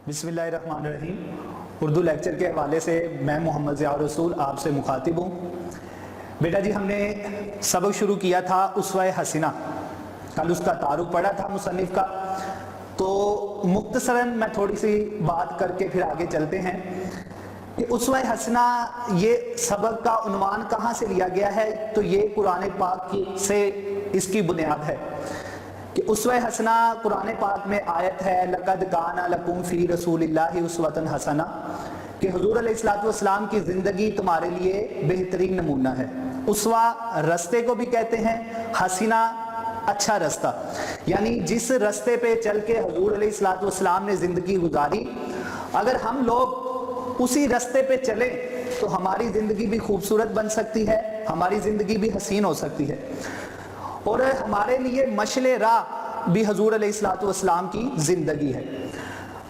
बिस्मिल्लाहिर्रहमानिर्रहीम। उर्दू लेक्चर के हवाले से मैं मोहम्मद ज़िया रसूल आपसे मुखातिब हूँ। बेटा जी, हमने सबक शुरू किया था उसवा हसीना, कल उसका तारुफ पढ़ा था मुसन्निफ का। तो मुख्तसरन मैं थोड़ी सी बात करके फिर आगे चलते हैं कि उसवा हसीना ये सबक का उन्वान कहाँ से लिया गया है। तो ये कुरान पाक से इसकी बुनियाद है कि उसवा हसना कुरान पाक में आयत है, लक़द काना लकुम फ़ी रसूलिल्लाहि उस्वतुन हसना, कि हुज़ूर अलैहिस्सलातु वस्सलाम की ज़िंदगी तुम्हारे लिए बेहतरीन नमूना है। उसवा रस्ते को भी कहते हैं, हसीना अच्छा रास्ता, यानी जिस रास्ते पे चल के हुज़ूर अलैहिस्सलातु वस्सलाम ने ज़िंदगी गुजारी, अगर हम लोग उसी रास्ते पे चले तो हमारी ज़िंदगी भी खूबसूरत बन सकती है, हमारी ज़िंदगी भी हसीन हो सकती है। और हमारे लिए मशले राह भी हुज़ूर अलैहिस्सलातु वस्सलाम की ज़िंदगी है।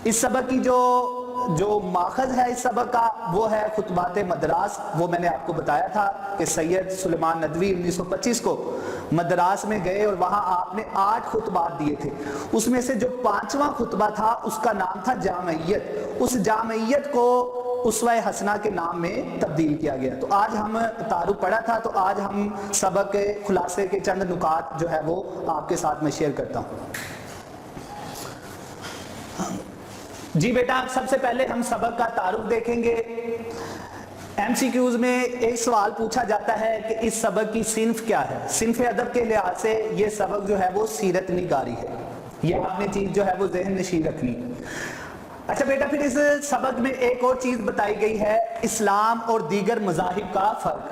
इस सबक की जो माखज़ है इस सबक का, वो है खुतबात मदरास। वो मैंने आपको बताया था कि सैयद सुलेमान नदवी 1925 को मदरास में गए और वहाँ आपने 8 खुतबात दिए थे। उसमें से जो 5वां खुतबा था उसका नाम था जामइयत। उस जामइयत को उसवा हसना के नाम में तब्दील किया गया। तो आज हम तारुफ पढ़ा था, तो आज हम सबक के खुलासे के चंद नुकात जो है वो आपके साथ में शेयर करता हूँ। जी बेटा, सबसे पहले हम सबक का तारुफ देखेंगे। MCQs में एक सवाल पूछा जाता है कि इस सबक की सिन्फ क्या है। सिन्फ अदब के लिहाज से ये सबक जो है वो सीरत निगारी है। ये आपने चीज जो है वो ज़हन नशीं रखनी। अच्छा बेटा, फिर इस सबक में एक और चीज बताई गई है, इस्लाम और दीगर मज़ाहिब का फर्क,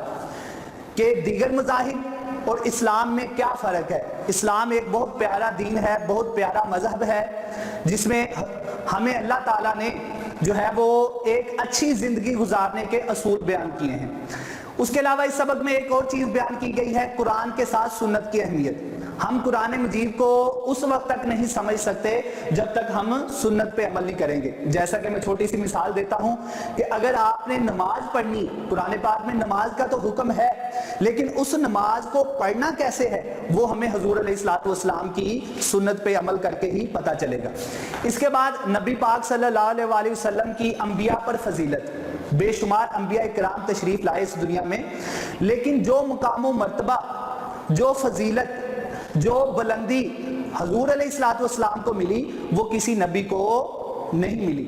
कि दीगर मज़ाहिब और इस्लाम में क्या फ़र्क है। इस्लाम एक बहुत प्यारा दीन है, बहुत प्यारा मज़हब है, जिसमें हमें अल्लाह ताला ने जो है वो एक अच्छी ज़िंदगी गुजारने के असूल बयान किए हैं। उसके अलावा इस सबक में एक और चीज़ बयान की गई है, कुरान के साथ सुन्नत की अहमियत। हम कुरान मजीद को उस वक्त तक नहीं समझ सकते जब तक हम सुन्नत पे अमल नहीं करेंगे। जैसा कि मैं छोटी सी मिसाल देता हूं कि अगर आपने नमाज पढ़नी, कुरान पाक में नमाज का तो हुक्म है, लेकिन उस नमाज को पढ़ना कैसे है वो हमें हुज़ूर अलैहिस्सलातु वस्सलाम की सुन्नत पे अमल करके ही पता चलेगा। इसके बाद नबी पाक सल्लल्लाहु अलैहि वसल्लम की अंबिया पर फजीलत, बेशुमार अंबिया इकराम तशरीफ लाए इस दुनिया में, लेकिन जो मुकाम मर्तबा, जो फजीलत, जो बुलंदी हुज़ूर अलैहिस्सलातु वस्सलाम को मिली वो किसी नबी को नहीं मिली।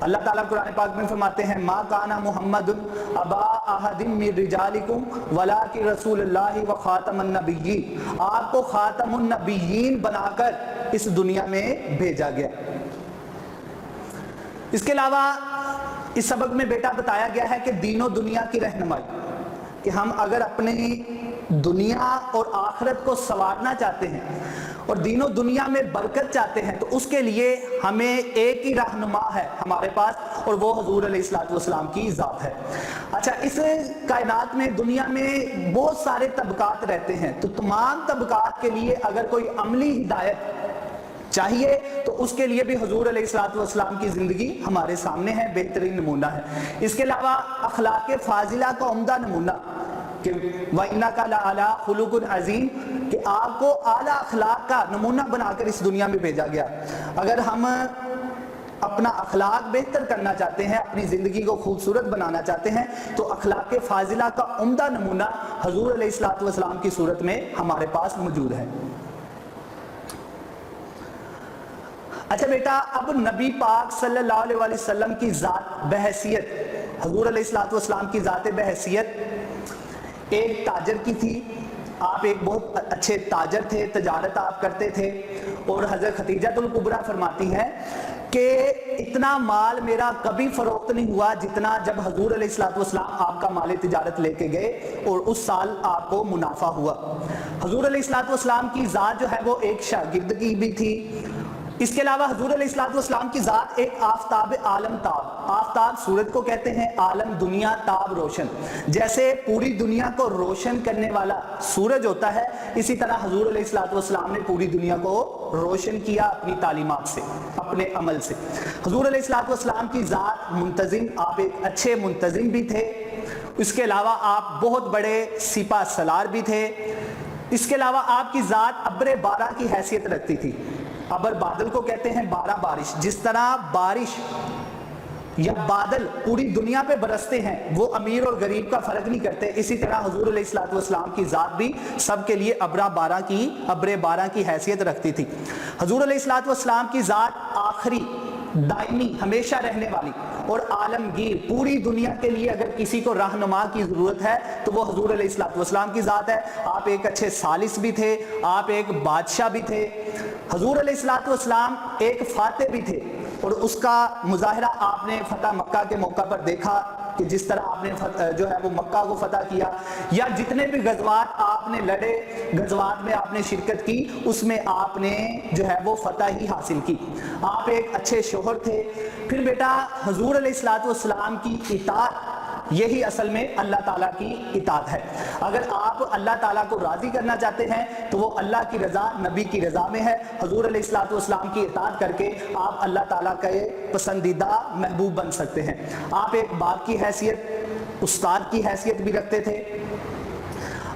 अल्लाह ताला कुरान पाक में फरमाते हैं, मा काना मुहम्मदुन अबा अहदिम मिन रिजालिकुम वलाकिन रसूलुल्लाहि व खातमुन नबिय्यीन, आपको खातमुन नबिय्यीन बनाकर इस दुनिया में भेजा गया। इसके अलावा इस सबक में बेटा बताया गया है कि दीनो दुनिया की रहनुमाई, कि हम अगर अपनी दुनिया और आखिरत को संवारना चाहते हैं और दीनो दुनिया में बरकत चाहते हैं तो उसके लिए हमें एक ही रहनुमा है हमारे पास, और वो हुज़ूर अलैहिस्सलातु वस्सलाम की ज़ात है। अच्छा, इस कायनात में, दुनिया में बहुत सारे तबकात रहते हैं, तो तमाम तबकात के लिए अगर कोई अमली हिदायत चाहिए तो उसके लिए भी हुज़ूर अलैहिस्सलातु वस्सलाम की ज़िंदगी हमारे सामने है, बेहतरीन नमूना है। इसके अलावा अखलाक फाजिला का उम्दा नमूना कि वइन्नका लअला खुलुकुन अज़ीम, कि आपको आला अखलाक का नमूना बनाकर इस दुनिया में भेजा गया। अगर हम अपना अखलाक बेहतर करना चाहते हैं, अपनी ज़िंदगी को खूबसूरत बनाना चाहते हैं, तो अखलाक फाजिला का उम्दा नमूना हुज़ूर अलैहिस्सलातु वस्सलाम की सूरत में हमारे पास मौजूद है। अच्छा बेटा, अब नबी पाक सल्लल्लाहु अलैहि वसल्लम की ज़ात बहैसियत, हुज़ूर अलैहिस्सलातु वस्सलाम की ज़ात बहैसियत एक ताजर की थी। आप एक बहुत अच्छे ताजर थे, तजारत आप करते थे, और हज़रत खदीजतुल कुबरा फरमाती हैं कि इतना माल मेरा कभी फरोख्त नहीं हुआ जितना जब हुज़ूर अलैहिस्सलातु वस्सलाम आपका माल तिजारत लेके गए और उस साल आपको मुनाफा हुआ। हुज़ूर अलैहिस्सलातु वस्सलाम की ज़ात जो है वो एक शागिर्दगी भी थी। इसके अलावा हुज़ूर अलैहिस्सलातु वस्सलाम की ज़ात एक आफ़ताब आलम ताब, आफ़ताब सूरज को कहते हैं, आलम दुनिया, ताब रोशन। जैसे पूरी दुनिया को रोशन करने वाला सूरज होता है, इसी तरह हुज़ूर अलैहिस्सलातु वस्सलाम ने पूरी दुनिया को रोशन किया अपनी तालीमात से, अपने अमल से। हुज़ूर अलैहिस्सलातु वस्सलाम की ज़ात मुंतज़िम, आप एक अच्छे मुंतज़िम भी थे। इसके अलावा आप बहुत बड़े सिपा सलार भी थे। इसके अलावा आपकी ज़ात अब्र बारा की हैसियत रखती थी। अबर बादल को कहते हैं 12 बारिश। जिस तरह बारिश या बादल पूरी दुनिया पे बरसते हैं, वो अमीर और गरीब का फर्क नहीं करते, इसी तरह हुजूर अलैहिस्सलातु वस्सलाम की ज़ात भी सबके लिए अब्रे बारह की हैसियत रखती थी। हुजूर अलैहिस्सलातु वस्सलाम की ज़ात आखिरी, दायमी, हमेशा रहने वाली और आलमगीर, पूरी दुनिया के लिए अगर किसी को रहनुमा की ज़रूरत है तो वो हुजूर अलैहिस्सलातु वस्सलाम की ज़ात है। आप एक अच्छे सालिस भी थे, आप एक बादशाह भी थे, हुजूर अलैहिस्सलातु वस्सलाम एक फातेह भी थे, और उसका मुजाहिरा आपने फतह मक्का के मौका पर देखा कि जिस तरह आपने जो है वो मक्का को फतह किया, या जितने भी गज़वात आपने लड़े, गज़वात में आपने शिरकत की, उसमें आपने जो है वो फतह ही हासिल की। आप एक अच्छे शोहर थे। फिर बेटा हुजूर अलैहिस्सलातु वस्सलाम की इताअत, यही असल में अल्लाह ताला की इताअत है। अगर आप अल्लाह ताला को राज़ी करना चाहते हैं तो वो अल्लाह की रज़ा, नबी की रज़ा में है। हुजूर अलैहिस्सलातु वस्सलाम की इताअत करके आप अल्लाह ताला के पसंदीदा महबूब बन सकते हैं। आप एक बाप की हैसियत, उस्ताद की हैसियत भी रखते थे।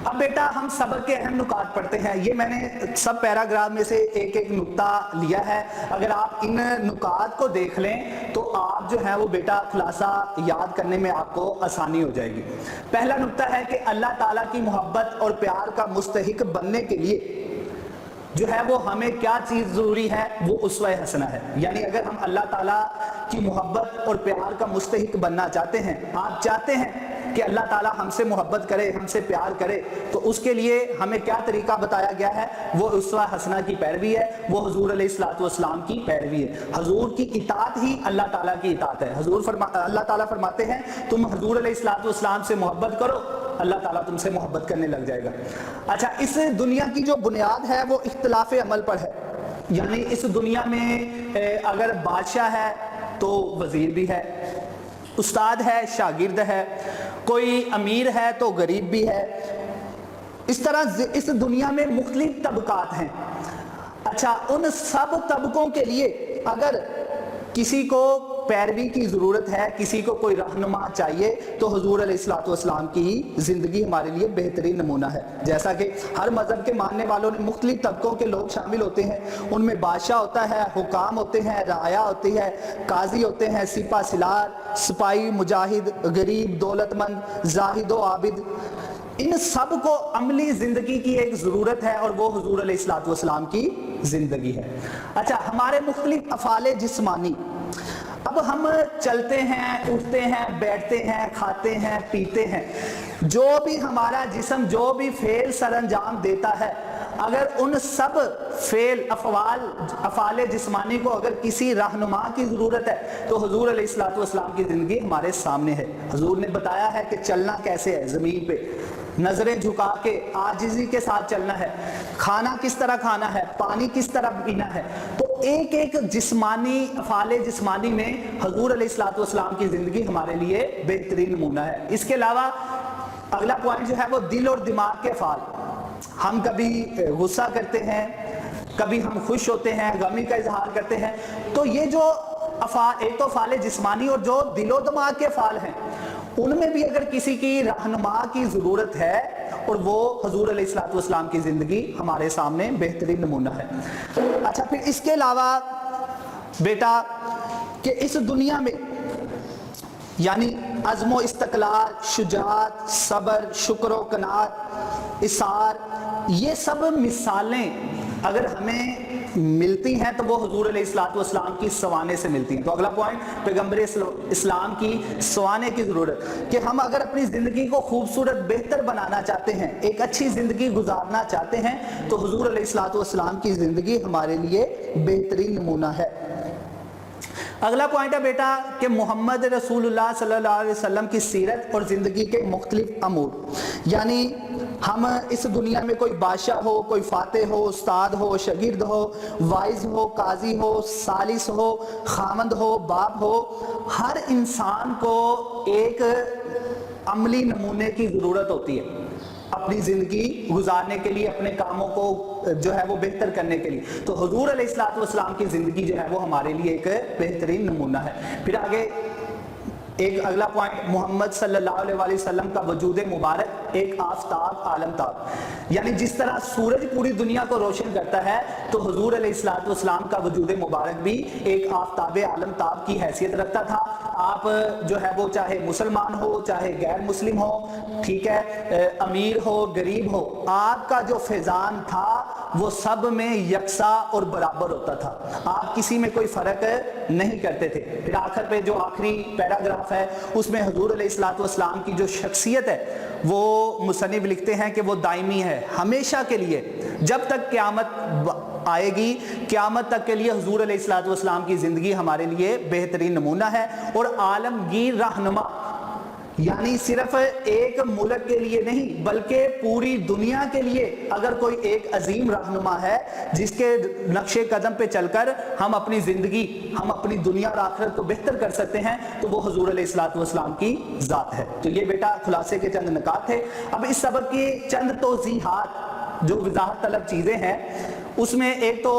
अब बेटा हम सबक के अहम नुकात पढ़ते हैं। ये मैंने सब पैराग्राफ में से एक एक नुक्ता लिया है। अगर आप इन नुकात को देख लें तो आप जो है वो बेटा खुलासा याद करने में आपको आसानी हो जाएगी। पहला नुक्ता है कि अल्लाह ताला की मोहब्बत और प्यार का मुस्तहिक बनने के लिए जो है वो हमें क्या चीज़ ज़रूरी है, वो उसवा हसना है। यानी अगर हम अल्लाह ताला की मोहब्बत और प्यार का मुस्तहिक बनना चाहते हैं, आप चाहते हैं कि अल्लाह ताला हमसे मोहब्बत करे, हमसे प्यार करे, तो उसके लिए हमें क्या तरीका बताया गया है, वो उसवा हसना की पैरवी है, वो हुजूर अलैहिस्सलातु वस्सलाम की पैरवी है। हुजूर की इताअत ही अल्लाह ताला की इताअत है। अल्लाह ताला फरमाते हैं तुम हुजूर अलैहिस्सलातु वस्सलाम से मोहब्बत करो, अल्लाह ताला तुमसे मोहब्बत करने लग जाएगा। अच्छा, इस दुनिया की जो बुनियाद है वो इख्तिलाफ अमल पर है। यानी इस दुनिया में अगर बादशाह है तो वजीर भी है, उस्ताद है, शागिर्द है, कोई अमीर है तो गरीब भी है। इस तरह इस दुनिया में मुख्तलिफ तबकात हैं। अच्छा, उन सब तबकों के लिए अगर किसी को पैरवी की ज़रूरत है, किसी को कोई रहनुमा चाहिए, तो हुजूर अलैहिस्सलातु वस्सलाम की ज़िंदगी हमारे लिए बेहतरीन नमूना है। जैसा कि हर मज़हब के मानने वालों ने मुख्तलिफ तबकों के लोग शामिल होते हैं। उनमें बादशाह होता है, हुकाम होते हैं, राया होती है, काजी होते हैं, सिपा सिलार, सिपाही, मुजाहिद, गरीब, दौलतमंद, जाहिद व आबिद। इन सब को अमली ज़िंदगी की एक ज़रूरत है और वो हुजूर अलैहिस्सलातु वस्सलाम की ज़िंदगी है। अच्छा, हमारे मुख्तलिफ अफ़ाले जिस्मानी, अब हम चलते हैं, उठते हैं, बैठते हैं, खाते हैं, पीते हैं, जो भी हमारा जिस्म जो भी फेल सरअंजाम देता है, अगर उन सब फेल अफ़ाले जिस्मानी को अगर किसी रहनुमा की ज़रूरत है तो हुजूर अलैहिस्सलातु वस्सलाम की ज़िंदगी हमारे सामने है। हुजूर ने बताया है कि चलना कैसे है, ज़मीन पे नजरें झुका के आजिज़ी के साथ चलना है, खाना किस तरह खाना है, पानी किस तरह पीना है। तो एक एक जिस्मानी अफ़ाले जिस्मानी में हुजूर अलैहिस्सलातु वस्सलाम की ज़िंदगी हमारे लिए बेहतरीन नमूना है। इसके अलावा अगला पॉइंट जो है वो दिल और दिमाग के अफ़ाल। हम कभी गुस्सा करते हैं, कभी हम खुश होते हैं, गमी का इजहार करते हैं। तो ये जो एक तो अफ़ाले जिस्मानी और जो दिलो दिमाग के अफ़ाल हैं, उनमें भी अगर किसी की रहनुमा की ज़रूरत है और वो हुजूर अलैहिस्सलातु वस्सलाम की ज़िंदगी हमारे सामने बेहतरीन नमूना है। अच्छा, फिर इसके अलावा बेटा कि इस दुनिया में यानी अज़्म इस्तक़लाल, शुजाअत, सब्र, शुक्र व क़नाअत, इसार, ये सब मिसालें अगर हमें मिलती हैं तो वो हुजूर अलैहिस्सलातु वस्सलाम की सवाने से मिलती हैं। तो अगला पॉइंट, पैगंबर इस्लाम की सवाने की ज़रूरत, कि हम अगर अपनी ज़िंदगी को खूबसूरत बेहतर बनाना चाहते हैं, एक अच्छी ज़िंदगी गुजारना चाहते हैं, तो हुजूर अलैहिस्सलातु वस्सलाम की ज़िंदगी हमारे लिए बेहतरीन नमूना है। अगला पॉइंट है बेटा कि मोहम्मद रसूलुल्लाह सल्लल्लाहु अलैहि वसल्लम की सीरत और ज़िंदगी के मुख्तलिफ अमूर। यानी हम इस दुनिया में कोई बादशाह हो, कोई फातेह हो, उस्ताद हो, शगिर्द हो, वाइज हो, काजी हो, सालिस हो, खामंद हो, बाप हो, हर इंसान को एक अमली नमूने की ज़रूरत होती है अपनी ज़िंदगी गुजारने के लिए, अपने कामों को जो है वो बेहतर करने के लिए। तो हुजूर अलैहिस्सलातु वस्सलाम की ज़िंदगी जो है वो हमारे लिए एक बेहतरीन नमूना है। फिर आगे एक अगला पॉइंट, मोहम्मद सल्लल्लाहु अलैहि वसल्लम का वजूद मुबारक ایک آفتاب عالمتاب، یعنی جس طرح سورج پوری دنیا کو روشن کرتا ہے تو حضور علیہ الصلوۃ والسلام کا وجود مبارک بھی ایک آفتاب عالمتاب کی حیثیت رکھتا تھا۔ آپ جو ہے وہ چاہے مسلمان ہو چاہے غیر مسلم ہو، ٹھیک ہے، امیر ہو غریب ہو، آپ کا جو فیضان تھا وہ سب میں یکساں اور برابر ہوتا تھا، آپ کسی میں کوئی فرق نہیں کرتے تھے۔ پھر آخر پہ جو آخری پیراگراف ہے اس میں حضور علیہ الصلوۃ والسلام کی جو شخصیت ہے وہ مصنف لکھتے ہیں کہ وہ دائمی ہے، ہمیشہ کے لیے، جب تک قیامت آئے گی، قیامت تک کے لیے حضور علیہ الصلوۃ والسلام کی زندگی ہمارے لیے بہترین نمونہ ہے اور عالمگیر رہنما، یعنی صرف ایک ملک کے لیے نہیں بلکہ پوری دنیا کے لیے اگر کوئی ایک عظیم رہنما ہے جس کے نقش قدم پہ چل کر ہم اپنی زندگی، ہم اپنی دنیا اور آخرت کو بہتر کر سکتے ہیں تو وہ حضور علیہ الصلوۃ والسلام کی ذات ہے۔ تو یہ بیٹا خلاصے کے چند نکات تھے۔ اب اس سبق کی چند توضیحات جو وضاحت طلب چیزیں ہیں، اس میں ایک تو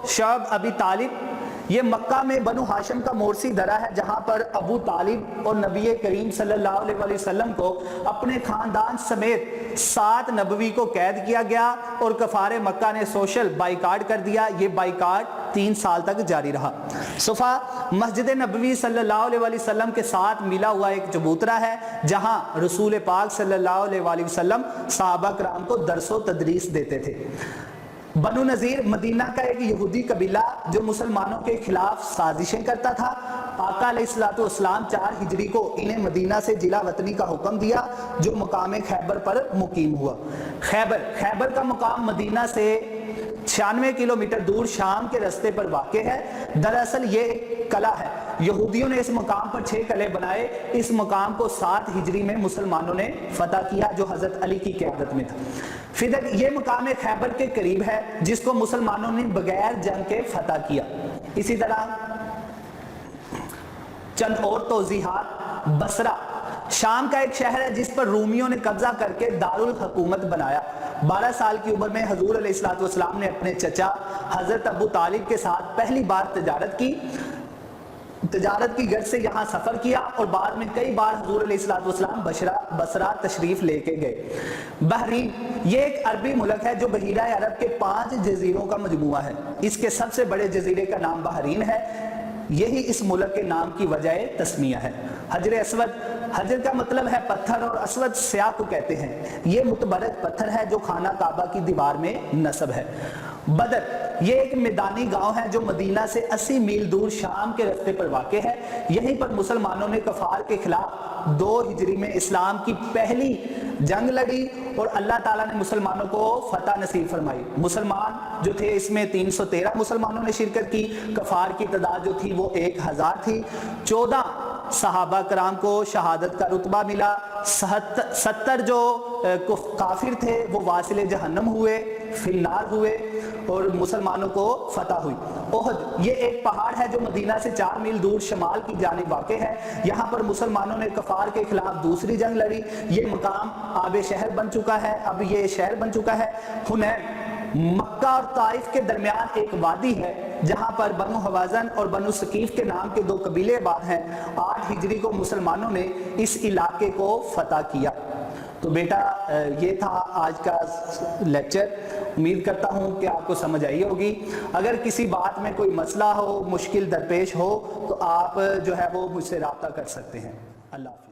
شعب ابی طالب، یہ مکہ میں بنو ہاشم کا مورسی درہ ہے جہاں پر ابو طالب اور نبی کریم صلی اللہ علیہ وسلم کو اپنے خاندان سمیت 7 نبوی کو قید کیا گیا اور کفار مکہ نے سوشل بائیکاٹ کر دیا۔ یہ بائیکاٹ 3 سال تک جاری رہا۔ صفا مسجد نبوی صلی اللہ علیہ وسلم کے ساتھ ملا ہوا ایک چبوترا ہے جہاں رسول پاک صلی اللہ علیہ وسلم صحابہ کرام کو درس و تدریس دیتے تھے۔ بنو نذیر مدینہ کا ایک یہودی قبیلہ جو مسلمانوں کے خلاف سازشیں کرتا تھا۔ آقا علیہ الصلوۃ والسلام 4 ہجری کو انہیں مدینہ سے جلا وطنی کا حکم دیا جو مقام خیبر پر مقیم ہوا۔ خیبر کا مقام مدینہ سے 96 کلومیٹر دور شام کے رستے پر واقع ہے۔ دراصل یہ ایک قلعہ ہے، یہودیوں نے اس مقام پر 6 قلعے بنائے۔ اس مقام کو 7 ہجری میں مسلمانوں نے فتح کیا جو حضرت علی کی قیادت میں تھا۔ پھر یہ مقام خیبر کے قریب ہے جس کو مسلمانوں نے بغیر جنگ کے فتح کیا۔ اسی طرح چند اور توضیحات، بصرہ شام کا ایک شہر ہے جس پر رومیوں نے قبضہ کر کے دارالحکومت بنایا۔ 12 سال کی عمر میں حضور علیہ الصلوۃ والسلام نے اپنے چچا حضرت ابو طالب کے ساتھ پہلی بار تجارت کی غرض سے یہاں سفر کیا اور بعد میں کئی بار حضور علیہ الصلوۃ والسلام بصرہ تشریف لے کے گئے۔ بحرین یہ ایک عربی ملک ہے جو بحیرہ عرب کے 5 جزیروں کا مجموعہ ہے۔ اس کے سب سے بڑے جزیرے کا نام بحرین ہے، یہی اس ملک کے نام کی وجہ تسمیہ ہے۔ حجر اسود، حجر کا مطلب ہے پتھر اور اسود سیاہ کو کہتے ہیں، یہ متبرک پتھر ہے جو خانہ کعبہ کی دیوار میں نصب ہے۔ بدر یہ ایک میدانی گاؤں ہے جو مدینہ سے 80 میل دور شام کے راستے پر واقع ہے۔ یہیں پر مسلمانوں نے کفار کے خلاف 2 ہجری میں اسلام کی پہلی جنگ لڑی اور اللہ تعالیٰ نے مسلمانوں کو فتح نصیب فرمائی۔ مسلمان جو تھے اس میں 313 مسلمانوں نے شرکت کی، کفار کی تعداد جو تھی وہ 1000 تھی۔ 14 صحابہ کرام کو شہادت کا رتبہ ملا، 70 جو کافر تھے وہ واصل جہنم ہوئے، فی النار ہوئے اور مسلمانوں کو فتح ہوئی۔ احد یہ ایک پہاڑ ہے جو مدینہ سے 4 میل دور شمال کی جانب واقع ہے، یہاں پر مسلمانوں نے کفار کے خلاف دوسری جنگ لڑی۔ یہ مقام آب شہر بن چکا ہے، اب یہ شہر بن چکا ہے۔ حنین مکہ اور طائف کے درمیان ایک وادی ہے جہاں پر بنو حوازن اور بنو ثقیف کے نام کے 2 قبیلے آباد ہیں۔ 8 ہجری کو مسلمانوں نے اس علاقے کو فتح کیا۔ تو بیٹا یہ تھا آج کا لیکچر، امید کرتا ہوں کہ آپ کو سمجھ آئی ہوگی۔ اگر کسی بات میں کوئی مسئلہ ہو، مشکل درپیش ہو تو آپ جو ہے وہ مجھ سے رابطہ کر سکتے ہیں۔ اللہ حافظ۔